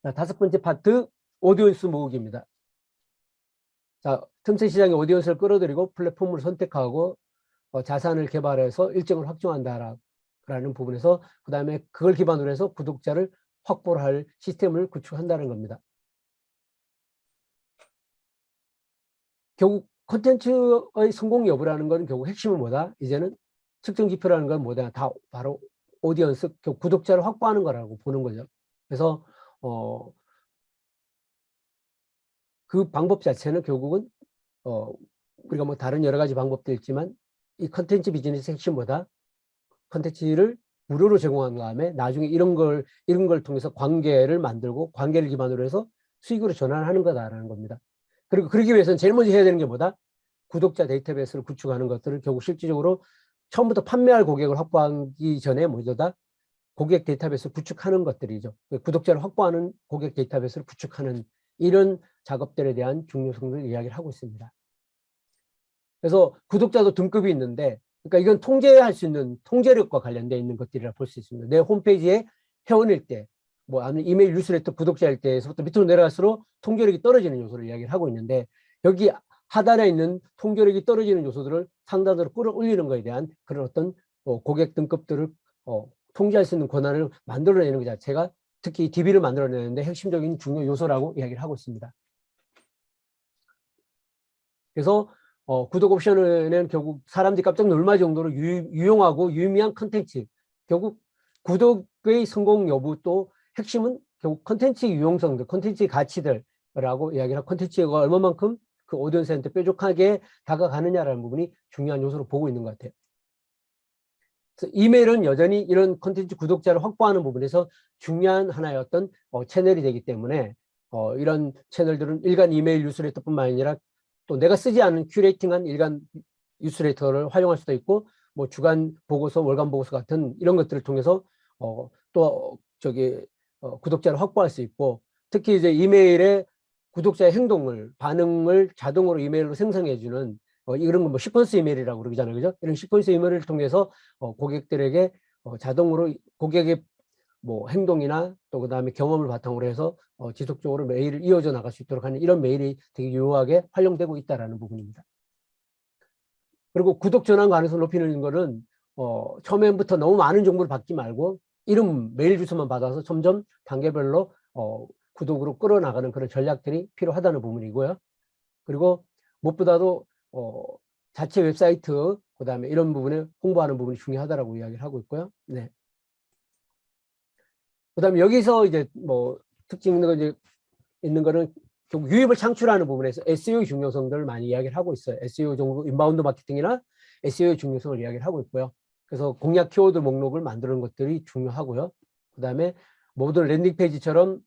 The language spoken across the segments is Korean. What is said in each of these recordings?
자, 다섯 번째 파트, 오디언스 모으기입니다. 자, 틈새 시장에 오디언스를 끌어들이고 플랫폼을 선택하고 자산을 개발해서 일정을 확정한다라는 부분에서 그 다음에 그걸 기반으로 해서 구독자를 확보를 할 시스템을 구축한다는 겁니다. 결국 콘텐츠의 성공 여부라는 건 결국 핵심은 뭐다? 이제는 측정 지표라는 건 뭐다? 다 바로 오디언스, 구독자를 확보하는 거라고 보는 거죠. 그래서 그 방법 자체는 결국은 우리가 뭐 다른 여러 가지 방법도 있지만 이 컨텐츠 비즈니스 핵심보다 컨텐츠를 무료로 제공한 다음에 나중에 이런 걸 통해서 관계를 만들고 관계를 기반으로 해서 수익으로 전환하는 거다라는 겁니다. 그리고 그러기 위해서는 제일 먼저 해야 되는 게 뭐다? 구독자 데이터베이스를 구축하는 것들을 결국 실질적으로 처음부터 판매할 고객을 확보하기 전에 먼저다 고객 데이터베이스를 구축하는 것들이죠. 구독자를 확보하는 고객 데이터베이스를 구축하는 이런 작업들에 대한 중요성을 이야기를 하고 있습니다. 그래서 구독자도 등급이 있는데, 그러니까 이건 통제할 수 있는 통제력과 관련되어 있는 것들이라 볼 수 있습니다. 내 홈페이지에 회원일 때, 뭐 아니면 이메일 뉴스레터 구독자일 때에서부터 밑으로 내려갈수록 통제력이 떨어지는 요소를 이야기를 하고 있는데, 여기 하단에 있는 통제력이 떨어지는 요소들을 상단으로 끌어올리는 것에 대한 그런 어떤 고객 등급들을 통제할 수 있는 권한을 만들어내는 것 자체가 특히 DB를 만들어내는데 핵심적인 중요 요소라고 이야기를 하고 있습니다. 그래서 구독 옵션은 결국 사람들이 깜짝 놀랄 정도로 유용하고 유의미한 컨텐츠, 결국 구독의 성공 여부 또 핵심은 결국 컨텐츠 유용성들, 컨텐츠 가치들라고 이야기를 하고 컨텐츠가 얼마만큼 그 오디언스한테 뾰족하게 다가가느냐라는 부분이 중요한 요소로 보고 있는 것 같아요. 그래서 이메일은 여전히 이런 컨텐츠 구독자를 확보하는 부분에서 중요한 하나의 어떤 채널이 되기 때문에 이런 채널들은 일간 이메일 뉴스레터뿐만 아니라 또 내가 쓰지 않은 큐레이팅한 일간 뉴스레터를 활용할 수도 있고 뭐 주간 보고서, 월간 보고서 같은 이런 것들을 통해서 또 구독자를 확보할 수 있고 특히 이제 이메일에 구독자의 행동을 반응을 자동으로 이메일로 생성해주는 이런 건 뭐 시퀀스 이메일이라고 그러잖아요, 그죠? 이런 시퀀스 이메일을 통해서 고객들에게 자동으로 고객의 뭐 행동이나 또 그다음에 경험을 바탕으로 해서 지속적으로 메일을 이어져 나갈 수 있도록 하는 이런 메일이 되게 유효하게 활용되고 있다라는 부분입니다. 그리고 구독 전환 가능성을 높이는 거는 처음부터 너무 많은 정보를 받지 말고 이름, 메일 주소만 받아서 점점 단계별로 구독으로 끌어나가는 그런 전략들이 필요하다는 부분이고요. 그리고 무엇보다도 자체 웹사이트 그다음에 이런 부분에 홍보하는 부분이 중요하다라고 이야기를 하고 있고요. 네. 그다음에 여기서 이제 뭐 특징 있는 거는 결국 유입을 창출하는 부분에서 SEO의 중요성들을 많이 이야기를 하고 있어요. SEO 정도 인바운드 마케팅이나 SEO의 중요성을 이야기를 하고 있고요. 그래서 공략 키워드 목록을 만드는 것들이 중요하고요. 그다음에 모든 랜딩 페이지처럼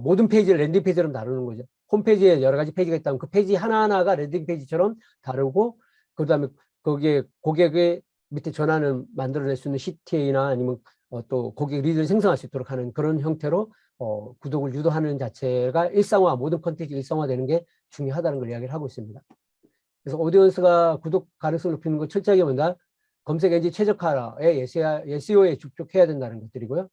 모든 페이지를 랜딩 페이지처럼 다루는 거죠. 홈페이지에 여러 가지 페이지가 있다면 그 페이지 하나하나가 랜딩 페이지처럼 다루고 그다음에 거기에 고객의 밑에 전환을 만들어낼 수 있는 CTA나 아니면 또 고객 리드를 생성할 수 있도록 하는 그런 형태로 구독을 유도하는 자체가 일상화, 모든 컨텐츠 일상화되는 게 중요하다는 걸 이야기를 하고 있습니다. 그래서 오디언스가 구독 가능성을 높이는 거 철저하게 본다. 검색 엔진 최적화에 SEO에 집중해야 된다는 것들이고요.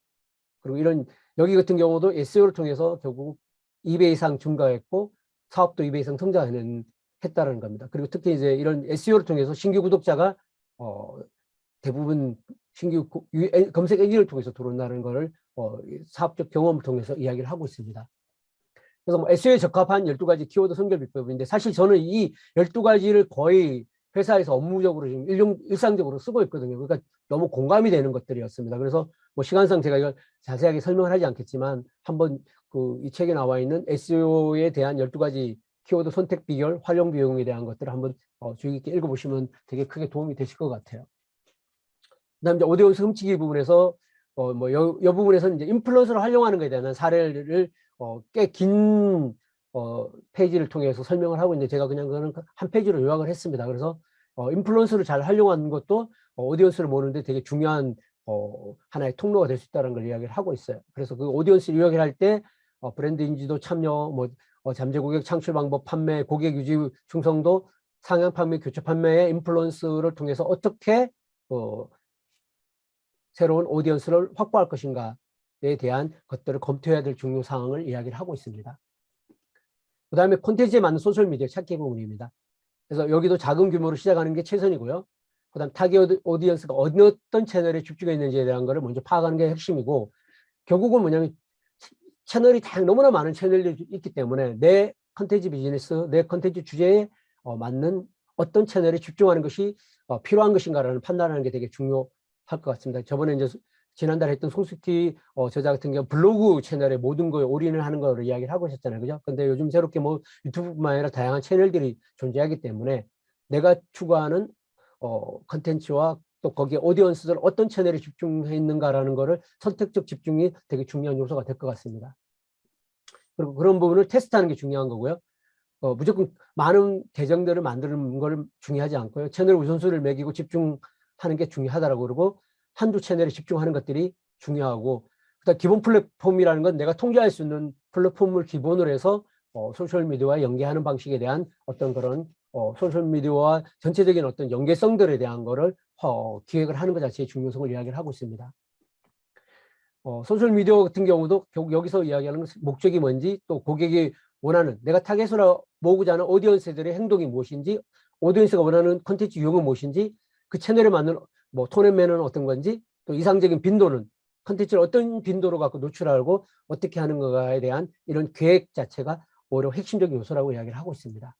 그리고 이런 여기 같은 경우도 SEO를 통해서 결국 2배 이상 증가했고 사업도 2배 이상 성장했다는 겁니다. 그리고 특히 이제 이런 SEO를 통해서 신규 구독자가 대부분 신규 검색 엔진을 통해서 들어온다는 것을 사업적 경험을 통해서 이야기를 하고 있습니다. 그래서 뭐 SEO에 적합한 12가지 키워드 선별 비법인데 사실 저는 이 12가지를 거의 회사에서 업무적으로 지금 일상적으로 쓰고 있거든요. 그러니까 너무 공감이 되는 것들이었습니다. 그래서 뭐 시간상 제가 이걸 자세하게 설명을 하지 않겠지만 한번 이 책에 나와 있는 SEO에 대한 12가지 키워드 선택 비결, 활용 비용에 대한 것들을 한번 주의 깊게 읽어보시면 되게 크게 도움이 되실 것 같아요. 그다음에 이제 오디언스 훔치기 부분에서 이 부분에서는 이제 인플루언서를 활용하는 것에 대한 사례를 꽤 긴 페이지를 통해서 설명을 하고 있는데 제가 그냥 그거는 한 페이지로 요약을 했습니다. 그래서 인플루언서를 잘 활용하는 것도 오디언스를 모으는데 되게 중요한 하나의 통로가 될 수 있다는 걸 이야기를 하고 있어요. 그래서 그 오디언스를 요약을 할 때 브랜드 인지도, 참여, 잠재 고객 창출 방법, 판매, 고객 유지 충성도, 상향 판매, 교체 판매의 인플루언스를 통해서 어떻게 새로운 오디언스를 확보할 것인가 대한 것들을 검토해야 될 중요 사항을 이야기를 하고 있습니다. 그 다음에 콘텐츠에 맞는 소셜미디어 찾기 부분입니다. 그래서 여기도 작은 규모로 시작하는 게 최선이고요. 그 다음 타깃 오디언스가 어떤 채널에 집중해 있는지에 대한 것을 먼저 파악하는 게 핵심이고, 결국은 뭐냐면 채널이 너무나 많은 채널이 있기 때문에 내 컨텐츠 비즈니스, 내 컨텐츠 주제에 맞는 어떤 채널에 집중하는 것이 필요한 것인가라는 판단하는 게 되게 중요할 것 같습니다. 저번에 이제 지난달에 했던 송숙희 저자 같은 경우 블로그 채널에 모든 거에 올인을 하는 거를 이야기를 하고 있었잖아요. 그죠? 근데 요즘 새롭게 뭐 유튜브뿐만 아니라 다양한 채널들이 존재하기 때문에 내가 추구하는 컨텐츠와 또 거기에 오디언스들 어떤 채널에 집중해 있는가라는 거를 선택적 집중이 되게 중요한 요소가 될 것 같습니다. 그리고 그런 부분을 테스트하는 게 중요한 거고요. 무조건 많은 계정들을 만드는 걸 중요하지 않고요. 채널 우선순위를 매기고 집중하는 게 중요하다라고 그러고 한두 채널에 집중하는 것들이 중요하고, 그다음 기본 플랫폼이라는 건 내가 통제할 수 있는 플랫폼을 기본으로 해서 소셜미디어와 연계하는 방식에 대한 어떤 그런 소셜미디어와 전체적인 어떤 연계성들에 대한 거를 기획을 하는 것 자체의 중요성을 이야기를 하고 있습니다. 소셜미디어 같은 경우도 결국 여기서 이야기하는 목적이 뭔지, 또 고객이 원하는, 내가 타겟으로 모으고자 하는 오디언스들의 행동이 무엇인지, 오디언스가 원하는 콘텐츠 유형은 무엇인지, 그 채널에 맞는 뭐 톤앤매너는 어떤 건지, 또 이상적인 빈도는 콘텐츠를 어떤 빈도로 갖고 노출하고 어떻게 하는 건가에 대한 이런 계획 자체가 오히려 핵심적인 요소라고 이야기를 하고 있습니다.